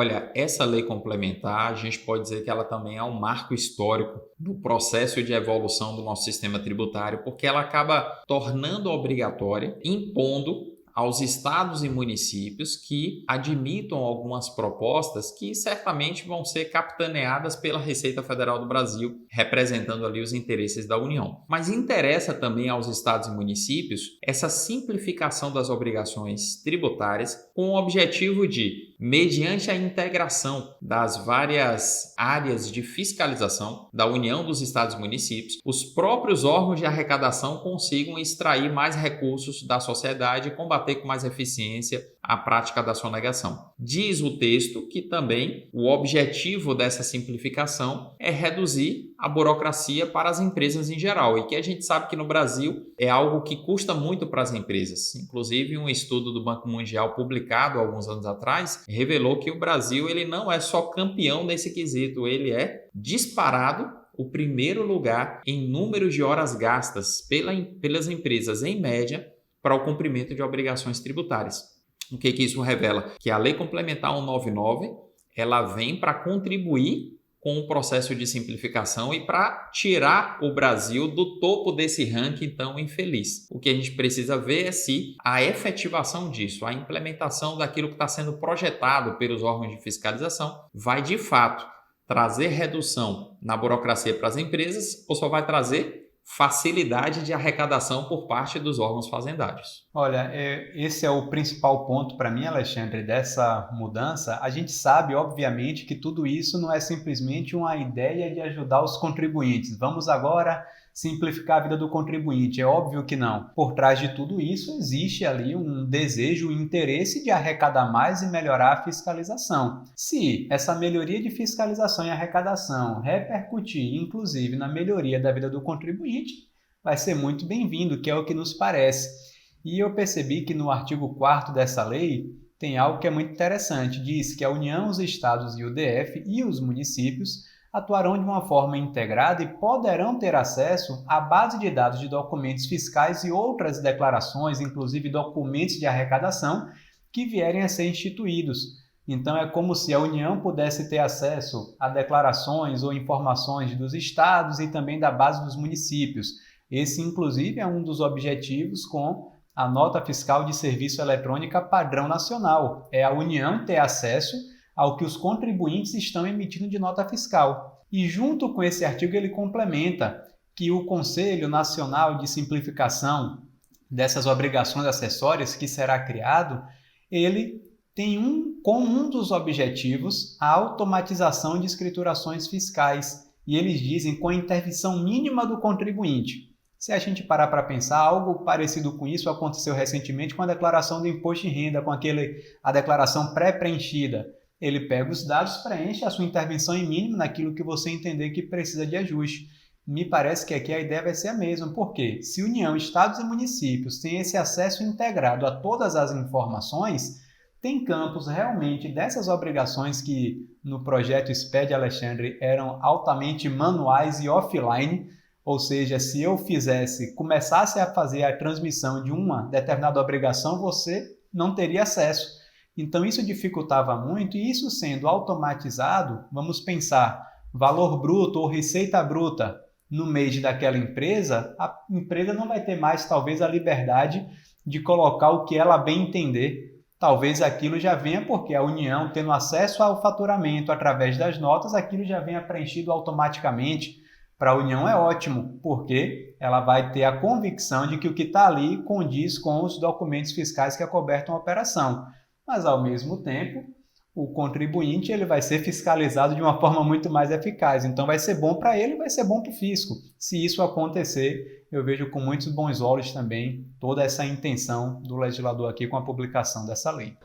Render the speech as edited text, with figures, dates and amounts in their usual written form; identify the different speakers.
Speaker 1: Olha, essa lei complementar, a gente pode dizer que ela também é um marco histórico no processo de evolução do nosso sistema tributário, porque ela acaba tornando obrigatória, impondo aos estados e municípios que admitam algumas propostas que certamente vão ser capitaneadas pela Receita Federal do Brasil, representando ali os interesses da União. Mas interessa também aos estados e municípios essa simplificação das obrigações tributárias com o objetivo de, mediante a integração das várias áreas de fiscalização da União, dos estados e municípios, os próprios órgãos de arrecadação consigam extrair mais recursos da sociedade e combater com mais eficiência a prática da sonegação. Diz o texto que também o objetivo dessa simplificação é reduzir a burocracia para as empresas em geral, e que a gente sabe que no Brasil é algo que custa muito para as empresas. Inclusive, um estudo do Banco Mundial publicado há alguns anos atrás revelou que o Brasil ele não é só campeão nesse quesito, ele é disparado o primeiro lugar em número de horas gastas pelas empresas em média para o cumprimento de obrigações tributárias. O que isso revela? Que a Lei Complementar 199 ela vem para contribuir com o processo de simplificação e para tirar o Brasil do topo desse ranking tão infeliz. O que a gente precisa ver é se a efetivação disso, a implementação daquilo que está sendo projetado pelos órgãos de fiscalização, vai de fato trazer redução na burocracia para as empresas ou só vai trazer facilidade de arrecadação por parte dos órgãos fazendários.
Speaker 2: Olha, esse é o principal ponto para mim, Alexandre, dessa mudança. A gente sabe, obviamente, que tudo isso não é simplesmente uma ideia de ajudar os contribuintes. Vamos agora simplificar a vida do contribuinte. É óbvio que não. Por trás de tudo isso existe ali um desejo, um interesse de arrecadar mais e melhorar a fiscalização. Se essa melhoria de fiscalização e arrecadação repercutir, inclusive, na melhoria da vida do contribuinte, vai ser muito bem-vindo, que é o que nos parece. E eu percebi que no artigo 4º dessa lei tem algo que é muito interessante. Diz que a União, os estados e o DF e os municípios atuarão de uma forma integrada e poderão ter acesso à base de dados de documentos fiscais e outras declarações, inclusive documentos de arrecadação, que vierem a ser instituídos. Então, é como se a União pudesse ter acesso a declarações ou informações dos estados e também da base dos municípios. Esse, inclusive, é um dos objetivos com a nota fiscal de serviço eletrônica padrão nacional. É a União ter acesso ao que os contribuintes estão emitindo de nota fiscal. E junto com esse artigo ele complementa que o Conselho Nacional de Simplificação dessas obrigações acessórias que será criado, ele tem como um dos objetivos a automatização de escriturações fiscais. E eles dizem com a intervenção mínima do contribuinte. Se a gente parar para pensar, algo parecido com isso aconteceu recentemente com a declaração do imposto de renda, com a declaração pré-preenchida. Ele pega os dados, preenche a sua intervenção em mínimo naquilo que você entender que precisa de ajuste. Me parece que aqui a ideia vai ser a mesma, porque se União, estados e municípios têm esse acesso integrado a todas as informações, tem campos realmente dessas obrigações que no projeto SPED, Alexandre, eram altamente manuais e offline, ou seja, se eu começasse a fazer a transmissão de uma determinada obrigação, você não teria acesso. Então, isso dificultava muito, e isso sendo automatizado, vamos pensar, valor bruto ou receita bruta no mês daquela empresa, a empresa não vai ter mais, talvez, a liberdade de colocar o que ela bem entender. Talvez aquilo já venha porque a União, tendo acesso ao faturamento através das notas, aquilo já venha preenchido automaticamente. Para a União é ótimo, porque ela vai ter a convicção de que o que está ali condiz com os documentos fiscais que acobertam a operação. Mas, ao mesmo tempo, o contribuinte ele vai ser fiscalizado de uma forma muito mais eficaz. Então, vai ser bom para ele e vai ser bom para o fisco. Se isso acontecer, eu vejo com muitos bons olhos também toda essa intenção do legislador aqui com a publicação dessa lei.